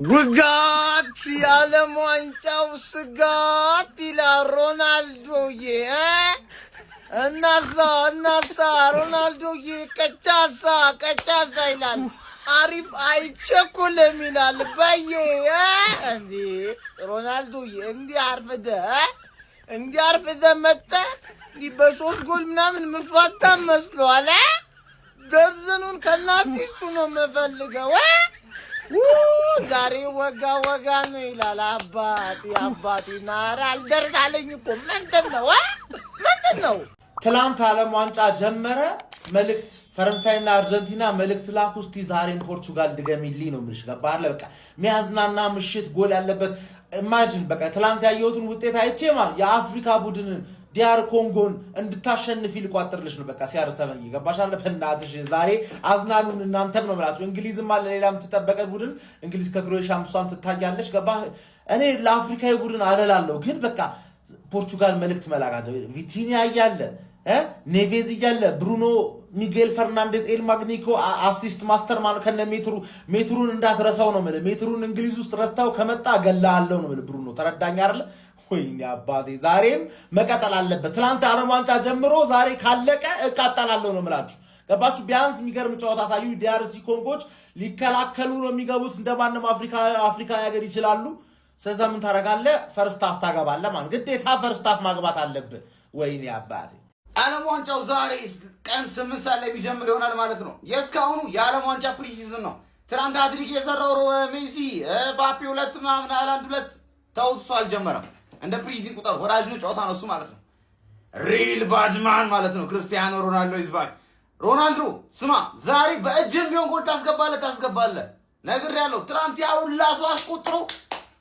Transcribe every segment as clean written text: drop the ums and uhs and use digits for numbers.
ውጋት የዓለም ዋንጫው ስጋት ይላል ሮናልዶዬ እናሳ ሮናልዶዬ ቀጫሳ ይላል። አሪፍ አይቸኩልም ይላል በየ እንዴ ሮናልዶዬ እንዲህ አርፍደህ መጥተህ በሶስት ጎል ምናምን ምፋታ መስሏል። ደርዘኑን ከናሲስቱ ነው የምፈልገው። ዛሬ ወጋ ነው ይላል አባቴ ናራ አልደርስ አለኝ እኮ ምንድን ነው? ትላንት ዓለም ዋንጫ ጀመረ። መልእክት ፈረንሳይና አርጀንቲና መልእክት ላኩ። እስቲ ዛሬም ፖርቹጋል ድገሚልኝ ነው የምልሽ። ገባህ? በቃ የሚያዝናና ምሽት ጎል ያለበት ኢማጂን። በቃ ትላንት ያየሁትን ውጤት አይቼ ማለት የአፍሪካ ቡድንን ዲያር ኮንጎን እንድታሸንፊ ልቋጥርልሽ ነው። በቃ ሲያርሰበኝ ገባሻለ። በእናትሽ ዛሬ አዝናኑን እናንተም ነው ማለት። እንግሊዝም አለ ሌላም ተጠበቀ ቡድን እንግሊዝ ከክሮኤሽያ አምሷም ትታያለሽ። ገባህ? እኔ ለአፍሪካዊ ቡድን አደላለሁ፣ ግን በቃ ፖርቹጋል መልእክት መላካቸው ቪቲኒያ እያለ ኔቬዝ እያለ ብሩኖ ሚጌል ፈርናንዴዝ ኤል ማግኒኮ አሲስት ማስተር ማለት ከነ ሜትሩን እንዳትረሳው ነው ማለት። ሜትሩን እንግሊዝ ውስጥ ረስታው ከመጣ ገላለው ነው ማለት ብሩኖ። ተረዳኝ አይደል? ወይኔ አባቴ ዛሬም መቀጠል አለበት። ትላንት ዓለም ዋንጫ ጀምሮ ዛሬ ካለቀ እቃጠላለሁ ነው የምላችሁ። ገባችሁ? ቢያንስ የሚገርም ጨዋታ አሳዩ። ዲአርሲ ኮንጎች ሊከላከሉ ነው የሚገቡት። እንደማንም አፍሪካ ያገር ይችላሉ። ስለዚህ ምን ታረጋለህ? ፈርስት ሃፍ ታገባለህ ማለት ግዴታ ፈርስት ሃፍ ማግባት አለብህ። ወይኔ አባቴ ዓለም ዋንጫው ዛሬ ቀን 8 ሰዓት ላይ የሚጀምር ይሆናል ማለት ነው። የእስካሁኑ የዓለም ዋንጫ ፕሪሲዝን ነው። ትናንት ሃትሪክ የሰራው ሜሲ ባፔ 2 ምናምን ሃላንድ 2 ተውት፣ እሱ አልጀመረም። እንደ ፕሪሲዝን ቁጠር ወራጅ ነው፣ ጨዋታ ነው እሱ ማለት ነው። ሪል ባድማን ማለት ነው። ክርስቲያኖ ሮናልዶ ኢዝ ባክ። ሮናልዶ ስማ፣ ዛሬ በእጅም ቢሆን ጎል ታስገባለህ ነግሬያለሁ። ትናንት ያውላሱ አስቆጥሮ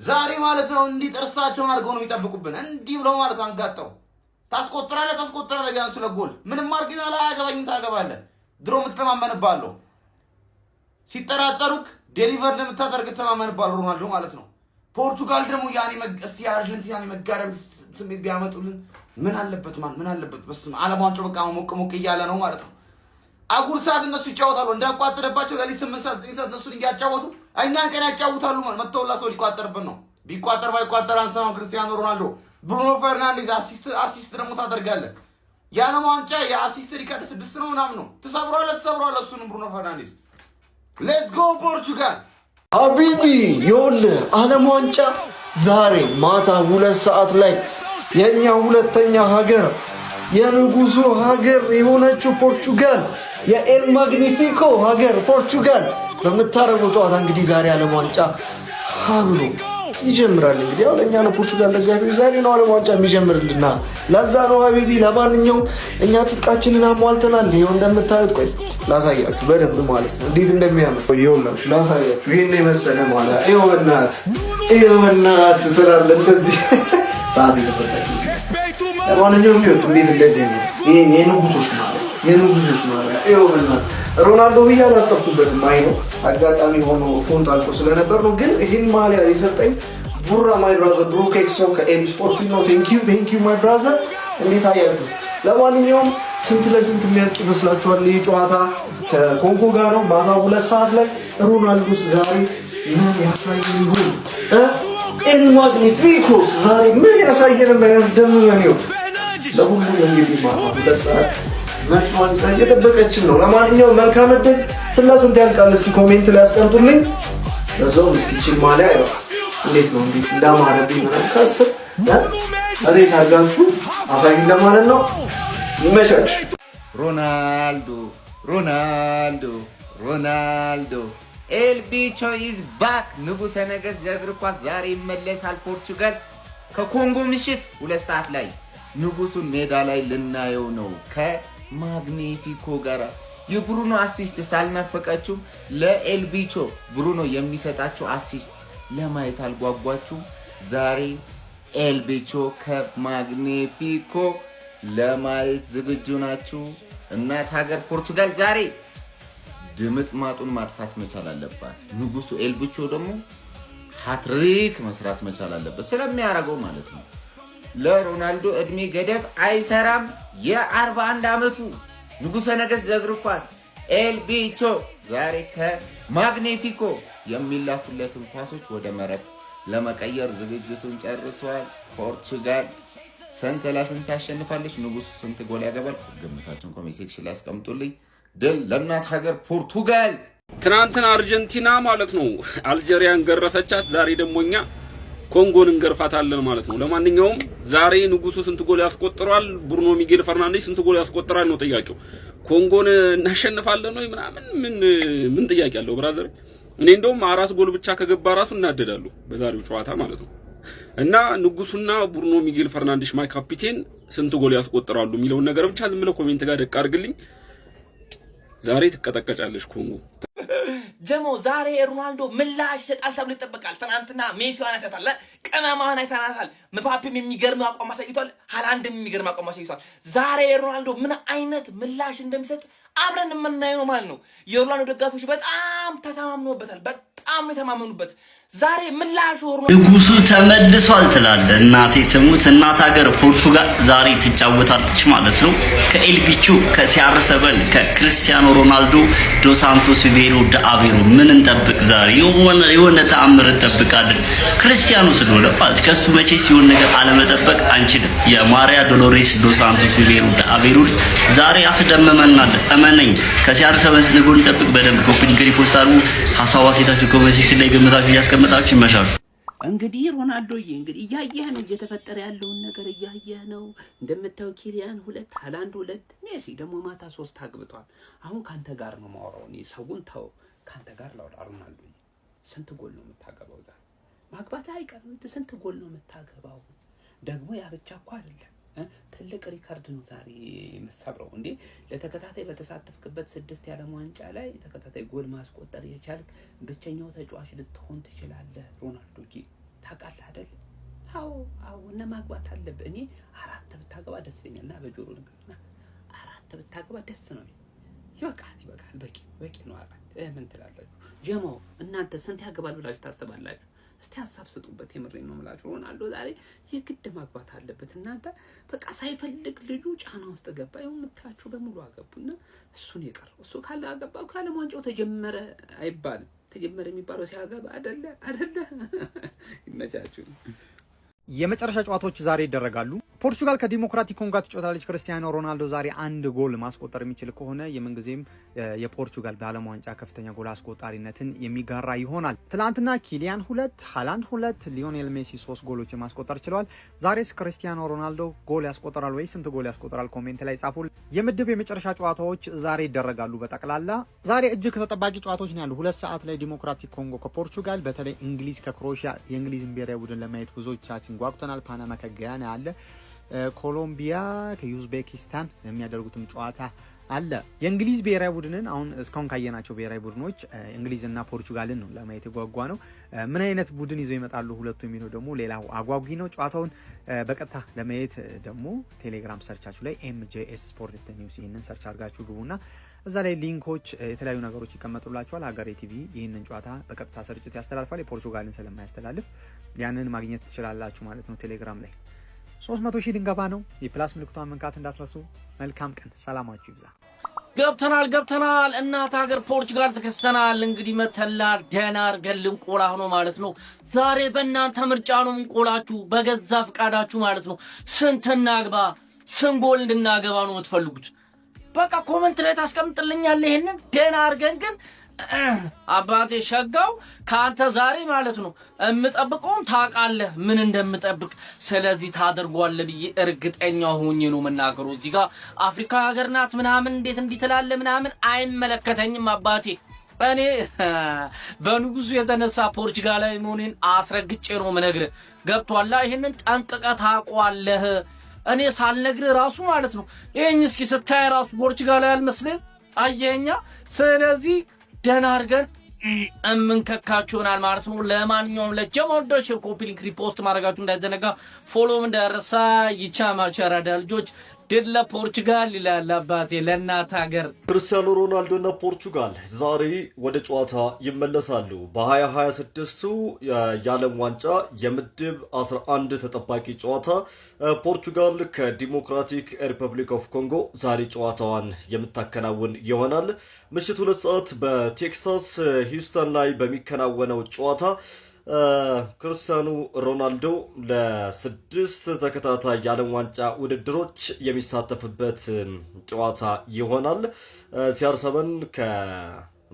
ዛሬ ማለት ነው እንዲህ ጥርሳቸውን አድርገው ነው የሚጠብቁብን። እንዲህ ብለው ማለት አንጋጠው ታስቆጥራለህ ቢያንስ ለጎል ምንም አርግኝ አላገባኝም ታገባለህ። ድሮ የምትተማመንባለሁ ሲጠራጠሩክ ዴሊቨር እንደምታደርግ ተማመንባለሁ ሮናልዶ ማለት ነው። ፖርቹጋል ደግሞ እስቲ አርጀንቲና መጋረብ ስሜት ቢያመጡልን ምን አለበት? በስመ አብ ዓለም ዋንጫው በቃ ሞቅ እያለ ነው ማለት ነው። አጉል ሰዓት እነሱ ይጫወታሉ እንዳቋጥረባቸው ለሊት 8 ሰዓት 9 ሰዓት እነሱን እያጫወቱ እኛን ቀን ያጫውታሉ ማለት መተውላ ሰው ሊቋጠርብን ነው። ቢቋጠር ባይቋጠር አንሰማም። ክርስቲያኖ ሮናልዶ ብሩኖ ፈርናንዴዝ አሲስት ደግሞ ታደርጋለህ። የዓለም ዋንጫ የአሲስት ሪካርድ 6 ነው ምናምን ነው። ትሰብሯለህ እሱንም ብሩኖ ፈርናንዴዝ። ሌትስ ጎ ፖርቹጋል ሀቢቢ ይኸውልህ ዓለም ዋንጫ ዛሬ ማታ 2 ሰዓት ላይ የኛ ሁለተኛ ሀገር የንጉሱ ሀገር የሆነችው ፖርቹጋል የኤል ማግኒፊኮ ሀገር ፖርቹጋል በምታረገው ጨዋታ እንግዲህ ዛሬ ዓለም ዋንጫ ብሎ ይጀምራል። እንግዲህ ያው ለእኛ ነው ፖርቹጋል ደጋፊዎች ዛሬ ነው ዓለም ዋንጫ የሚጀምርልና ለዛ ነው ሀቢቢ። ለማንኛውም እኛ ትጥቃችንን አሟልተናል። ይኸው እንደምታዩት ቆይ ላሳያችሁ በደንብ ማለት ነው እንዴት እንደሚያምር ይኸውላችሁ ላሳያችሁ። ይሄን የመሰለ ማለት ይኸው በእናት ስላለ እንደዚህ ሰዓት ይተፈታል። ለማንኛውም ይኸው እንዴት እንደዚህ ነው። ይሄ የንጉሶች ማለት ይኸው በእናት ሮናልዶ ብዬ አላጸፍኩበትም። አይ ነው አጋጣሚ ሆኖ ፎንት አልቆ ስለነበር ነው። ግን ይሄን ማሊያ የሰጠኝ ቡራ ማይ ብራዘር ብሩክ ኤክሶ ከኤል ስፖርት ነው። ቴንክ ዩ ማይ ብራዘር። እንዴት አያችሁት? ለማንኛውም ስንት ለስንት የሚያልቅ ይመስላችኋል? ይህ ጨዋታ ከኮንጎ ጋር ነው ማታ 2 ሰዓት ላይ። ሮናልዶስ ዛሬ ምን ያሳየን ይሆን? ኤል ማግኒፊኮስ ዛሬ ምን ያሳየን እንዳያስደምመን ይሆን? ለሁሉም እንግዲህ ማታ 2 ሰዓት መጥቷል እየጠበቀችን ነው። ለማንኛውም መልካም እድል። ስንት ያልቃል እስኪ ኮሜንት ላይ አስቀምጡልኝ። ለዛው እስኪ ማሊያ ያው እንዴት ነው እንዳማረብኝ ማለት ከስር አሬት አድርጋችሁ አሳዩኝ ለማለት ነው። ይመሻሽ። ሮናልዶ ኤል ቢቾ ኢዝ ባክ። ንጉሠ ነገሥት የእግር ኳስ ዛሬ ይመለሳል። ፖርቹጋል ከኮንጎ ምሽት 2 ሰዓት ላይ ንጉሱን ሜዳ ላይ ልናየው ነው ከማግኒፊኮ ጋር። የብሩኖ አሲስት ስታልናፈቃችሁም ለኤልቢቾ ብሩኖ የሚሰጣችሁ አሲስት ለማየት አልጓጓችሁ? ዛሬ ኤልቢቾ ከማግኒፊኮ ለማየት ዝግጁ ናችሁ? እናት ሀገር ፖርቹጋል ዛሬ ድምጥ ማጡን ማጥፋት መቻል አለባት። ንጉሱ ኤልቢቾ ደግሞ ሃትሪክ መስራት መቻል አለበት ስለሚያደርገው ማለት ነው። ለሮናልዶ እድሜ ገደብ አይሰራም። የ41 ዓመቱ ንጉሠ ነገሥት ዘእግር ኳስ ኤል ቢቾ ዛሬ ከማግኒፊኮ የሚላኩለትን ኳሶች ወደ መረብ ለመቀየር ዝግጅቱን ጨርሷል። ፖርቹጋል ስንት ለስንት ታሸንፋለች? ንጉስ ስንት ጎል ያገባል? ግምታችሁን ኮሜንት ሴክሽን ላይ አስቀምጡልኝ። ድል ለእናት ሀገር ፖርቱጋል። ትናንትና አርጀንቲና ማለት ነው አልጄሪያን ገረፈቻት። ዛሬ ደግሞ እኛ ኮንጎን እንገርፋታለን ማለት ነው። ለማንኛውም ዛሬ ንጉሱ ስንት ጎል ያስቆጥራል? ብሩኖ ሚጌል ፈርናንዴዝ ስንት ጎል ያስቆጥራል ነው ጥያቄው። ኮንጎን እናሸንፋለን ነው ምናምን ምን ጥያቄ አለው ብራዘር? እኔ እንደውም 4 ጎል ብቻ ከገባ ራሱ እናደዳለሁ በዛሬው ጨዋታ ማለት ነው። እና ንጉሱና ብሩኖ ሚጌል ፈርናንዴዝ ማይ ካፒቴን ስንት ጎል ያስቆጥራሉ የሚለውን ነገር ብቻ ዝም ብለው ኮሜንት ጋር ደቅ አድርግልኝ። ዛሬ ትቀጠቀጫለሽ ኮንጎ። ጀሞ ዛሬ ሮናልዶ ምላሽ ይሰጣል ተብሎ ይጠበቃል። ትናንትና ሜሲዋን አይተታል፣ ቀማማዋን አይተናታል። ምባፔም የሚገርም አቋም አሳይቷል፣ ሃላንድም የሚገርም አቋም አሳይቷል። ዛሬ ሮናልዶ ምን አይነት ምላሽ እንደሚሰጥ አብረን የምናየው ማለት ነው። የሮናልዶ ደጋፊዎች በጣም ተማምነውበታል፣ በጣም የተማመኑበት ዛሬ ምላሹ ንጉሱ ተመልሷል ትላለ። እናቴ ትሙት እናት ሀገር ፖርቱጋል ዛሬ ትጫወታለች ማለት ነው። ከኤልቢቹ ከሲያርሰበን ከክርስቲያኖ ሮናልዶ ዶ ሳንቶስ ቬሮ ዳአቬሮ ምን እንጠብቅ? ዛሬ የሆነ ተአምር እንጠብቃለን። ክርስቲያኖ ስለሆነ ማለት ከሱ መቼ ሲሆን ነገር አለመጠበቅ አንችልም። የማሪያ ዶሎሬስ ዶ ሳንቶስ ቬሮ ዳአቬሮ ዛሬ አስደመመናል። እመነኝ ከሲያርሰበን ስለጎን እንጠብቅ። በደንብ ኮፒ ሪፖርት አድርጉ። ሐሳብ አስተያየታችሁ ኮሜንት ላይ ገምታችሁ መጣች ይመሻሹ። እንግዲህ ሮናልዶዬ እንግዲህ እያየህ ነው እየተፈጠረ ያለውን ነገር እያየህ ነው። እንደምታው ኪሊያን 2 ሃላንድ 2 ሜሲ ደግሞ ማታ 3 አግብቷል። አሁን ካንተ ጋር ነው ማወራው። እኔ ሰውን ተው፣ ካንተ ጋር ላውራ። ሮናልዶዬ ስንት ጎል ነው የምታገባው? ዛሬ ማግባት አይቀርም። ስንት ጎል ነው የምታገባው? ደግሞ ያ ብቻ እኮ አይደለም፣ ትልቅ ሪካርድ ነው ዛሬ የምትሰብረው። እንዴ ለተከታታይ በተሳተፍክበት 6 የዓለም ዋንጫ ላይ ተከታታይ ጎል ማስቆጠር የቻልክ ብቸኛው ተጫዋች ልትሆን ትችላለህ። ሮናልዶጂ ታውቃለህ አይደል? አዎ እና ማግባት አለብህ። እኔ 4 ብታገባ ደስ ይለኛል። እና በጆሮ ነገርና 4 ብታገባ ደስ ነው። ይበቃል፣ በቂ ነው 4። ምን ትላላችሁ ጀሞ? እናንተ ስንት ያገባል ብላችሁ ታስባላችሁ? እስቲ ሐሳብ ስጡበት። የምሬን ነው የምላችሁ። ሮናልዶ ዛሬ የግድ ማግባት አለበት። እናንተ በቃ ሳይፈልግ ልጁ ጫና ውስጥ ገባ። ይሁን የምታችሁ በሙሉ አገቡና እሱን የቀረው እሱ ካለ አገባው። ካለ ዋንጫው ተጀመረ አይባልም። ተጀመረ የሚባለው ሲያገባ አይደለ? ይመቻችሁ። የመጨረሻ ጨዋታዎች ዛሬ ይደረጋሉ። ፖርቹጋል ከዲሞክራቲክ ኮንጎ ትጫወታለች። ክርስቲያኖ ሮናልዶ ዛሬ 1 ጎል ማስቆጠር የሚችል ከሆነ የምንጊዜም የፖርቹጋል በዓለም ዋንጫ ከፍተኛ ጎል አስቆጣሪነትን የሚጋራ ይሆናል። ትናንትና ኪሊያን 2 ሃላንድ 2 ሊዮኔል ሜሲ 3 ጎሎች ማስቆጠር ችለዋል። ዛሬስ ክርስቲያኖ ሮናልዶ ጎል ያስቆጠራል ወይ? ስንት ጎል ያስቆጠራል? ኮሜንት ላይ ጻፉል። የምድብ የመጨረሻ ጨዋታዎች ዛሬ ይደረጋሉ። በጠቅላላ ዛሬ እጅግ ተጠባቂ ጨዋታዎች ነው ያሉ። 2 ሰዓት ላይ ዲሞክራቲክ ኮንጎ ከፖርቹጋል፣ በተለይ እንግሊዝ ከክሮኤሺያ የእንግሊዝን ብሔራዊ ቡድን ለማየት ብዙዎቻችን ጓጉተናል። ፓናማ ከጋና አለ። ኮሎምቢያ ከዩዝቤኪስታን የሚያደርጉትም ጨዋታ አለ። የእንግሊዝ ብሔራዊ ቡድንን አሁን እስካሁን ካየናቸው ብሔራዊ ቡድኖች እንግሊዝና ፖርቹጋልን ነው ለማየት የጓጓ ነው። ምን አይነት ቡድን ይዘው ይመጣሉ ሁለቱ የሚለው ደግሞ ሌላው አጓጊ ነው። ጨዋታውን በቀጥታ ለማየት ደግሞ ቴሌግራም ሰርቻችሁ ላይ MJS ስፖርት ኒውስ ይህንን ሰርች አድርጋችሁ ግቡና እዛ ላይ ሊንኮች፣ የተለያዩ ነገሮች ይቀመጡላችኋል። ሀገሬ ቲቪ ይህንን ጨዋታ በቀጥታ ስርጭት ያስተላልፋል። የፖርቹጋልን ስለማያስተላልፍ ያንን ማግኘት ትችላላችሁ ማለት ነው። ቴሌግራም ላይ 300,000 ድንገባ ነው። የፕላስ ምልክቷን መንካት እንዳትረሱ። መልካም ቀን፣ ሰላማችሁ ይብዛ። ገብተናል። እናት ሀገር ፖርቹጋል ተከስተናል። እንግዲህ መተላል ደህና አድርገን ልንቆላ ነው ማለት ነው። ዛሬ በእናንተ ምርጫ ነው የምንቆላችሁ፣ በገዛ ፍቃዳችሁ ማለት ነው። ስንት እናግባ፣ ስንት ጎል እንድናገባ ነው የምትፈልጉት? በቃ ኮሜንት ላይ ታስቀምጥልኛለህ። ይሄንን ደህና አድርገን ግን አባቴ ሸጋው ካንተ ዛሬ ማለት ነው እምጠብቀውን ታውቃለህ ምን እንደምጠብቅ። ስለዚህ ታደርጓለህ ብዬ እርግጠኛ ሆኜ ነው መናገሩ። እዚህ ጋር አፍሪካ ሀገር ናት ምናምን እንዴት እንዲትላለ ምናምን አይመለከተኝም አባቴ። እኔ በንጉሱ የተነሳ ፖርቹጋላዊ መሆኔን አስረግጬ ነው የምነግርህ። ገብቷላ? ይሄንን ጠንቅቀህ ታውቀዋለህ። እኔ ሳልነግርህ ራሱ ማለት ነው ይሄን እስኪ ስታይ ራሱ ፖርቹጋላዊ አልመስልም አየኛ። ስለዚህ ደህና አድርገን እምንከካችሁናል ማለት ነው። ለማንኛውም ለጀማውዶች ኮፒ ሊንክ ሪፖስት ማድረጋችሁ እንዳይዘነጋ፣ ፎሎም እንዳይረሳ። ይቻማቸራዳ ልጆች ድል ለፖርቹጋል ይላል አባቴ ለእናት ሀገር። ክርስቲያኖ ሮናልዶና ፖርቹጋል ዛሬ ወደ ጨዋታ ይመለሳሉ። በ2026ቱ የዓለም ዋንጫ የምድብ 11 ተጠባቂ ጨዋታ ፖርቹጋል ከዲሞክራቲክ ሪፐብሊክ ኦፍ ኮንጎ ዛሬ ጨዋታዋን የምታከናውን ይሆናል። ምሽት 2 ሰዓት በቴክሳስ ሂውስተን ላይ በሚከናወነው ጨዋታ ክርስቲያኖ ሮናልዶ ለ6 ተከታታይ የዓለም ዋንጫ ውድድሮች የሚሳተፍበት ጨዋታ ይሆናል። CR7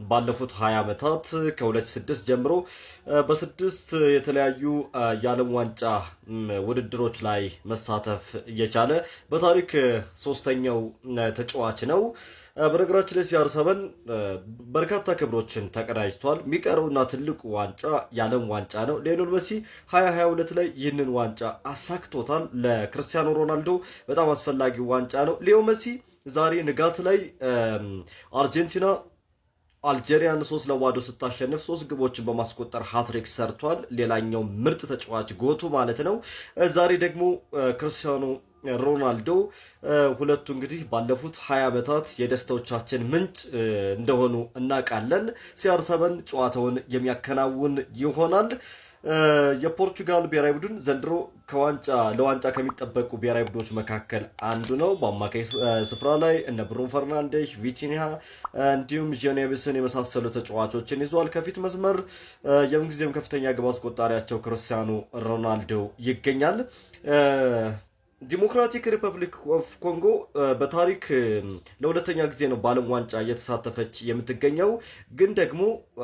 ባለፉት 20 ዓመታት ከ2006 ጀምሮ በ6 የተለያዩ የዓለም ዋንጫ ውድድሮች ላይ መሳተፍ የቻለ በታሪክ 3ኛው ተጫዋች ነው። በነገራችን ላይ CR7 በርካታ ክብሮችን ተቀዳጅቷል። የሚቀረውና ትልቁ ዋንጫ የዓለም ዋንጫ ነው። ሊዮኔል ሜሲ 2022 ላይ ይህንን ዋንጫ አሳክቶታል። ለክርስቲያኖ ሮናልዶ በጣም አስፈላጊ ዋንጫ ነው። ሊዮ ሜሲ ዛሬ ንጋት ላይ አርጀንቲና አልጄሪያን 3-0 ስታሸንፍ 3 ግቦችን በማስቆጠር ሃትሪክ ሰርቷል። ሌላኛው ምርጥ ተጫዋች ጎቱ ማለት ነው። ዛሬ ደግሞ ክርስቲያኖ ሮናልዶ ሁለቱ እንግዲህ ባለፉት 20 ዓመታት የደስታዎቻችን ምንጭ እንደሆኑ እናውቃለን። CR7 ጨዋታውን የሚያከናውን ይሆናል። የፖርቹጋል ብሔራዊ ቡድን ዘንድሮ ለዋንጫ ከሚጠበቁ ብሔራዊ ቡድኖች መካከል አንዱ ነው። በአማካይ ስፍራ ላይ እነ ብሩኖ ፈርናንዴሽ፣ ቪቲኒያ እንዲሁም ጄኔቭስን የመሳሰሉ ተጫዋቾችን ይዟል። ከፊት መስመር የምንጊዜም ከፍተኛ ግብ አስቆጣሪያቸው ክርስቲያኖ ሮናልዶ ይገኛል። ዲሞክራቲክ ሪፐብሊክ ኦፍ ኮንጎ በታሪክ ለሁለተኛ ጊዜ ነው በዓለም ዋንጫ እየተሳተፈች የምትገኘው። ግን ደግሞ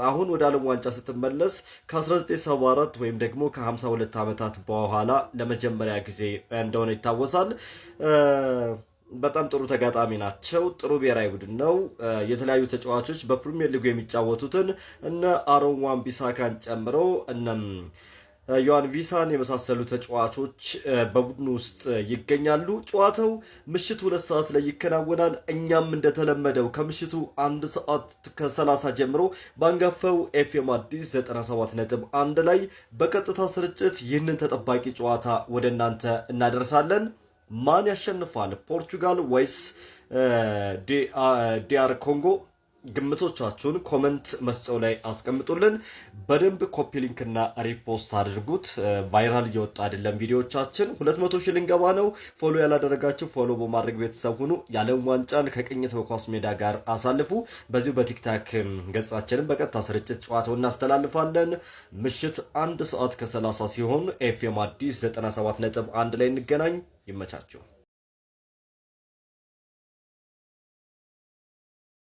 አሁን ወደ ዓለም ዋንጫ ስትመለስ ከ1974 ወይም ደግሞ ከ52 ዓመታት በኋላ ለመጀመሪያ ጊዜ እንደሆነ ይታወሳል። በጣም ጥሩ ተጋጣሚ ናቸው። ጥሩ ብሔራዊ ቡድን ነው። የተለያዩ ተጫዋቾች በፕሪሚየር ሊጉ የሚጫወቱትን እነ አሮን wan-bissakaን ጨምሮ ዮሐን ቪሳን የመሳሰሉ ተጫዋቾች በቡድኑ ውስጥ ይገኛሉ። ጨዋታው ምሽት 2 ሰዓት ላይ ይከናወናል። እኛም እንደተለመደው ከምሽቱ 1 ሰዓት ከ30 ጀምሮ በአንጋፋው ኤፍኤም አዲስ 97.1 ላይ በቀጥታ ስርጭት ይህንን ተጠባቂ ጨዋታ ወደ እናንተ እናደርሳለን። ማን ያሸንፋል? ፖርቹጋል ወይስ ዲአር ኮንጎ? ግምቶቻችሁን ኮመንት መስጫው ላይ አስቀምጡልን። በደንብ ኮፒ ሊንክ እና ሪፖስት አድርጉት። ቫይራል እየወጣ አይደለም ቪዲዮቻችን። 200 ሺህ ልንገባ ነው። ፎሎ ያላደረጋችሁ ፎሎ በማድረግ ቤተሰብ ሁኑ። የዓለም ዋንጫን ከቅኝት በኳስ ሜዳ ጋር አሳልፉ። በዚሁ በቲክታክ ገጻችንን በቀጥታ ስርጭት ጨዋታው እናስተላልፋለን። ምሽት 1 ሰዓት ከ30 ሲሆን ኤፍኤም አዲስ 97.1 ላይ እንገናኝ። ይመቻችሁ።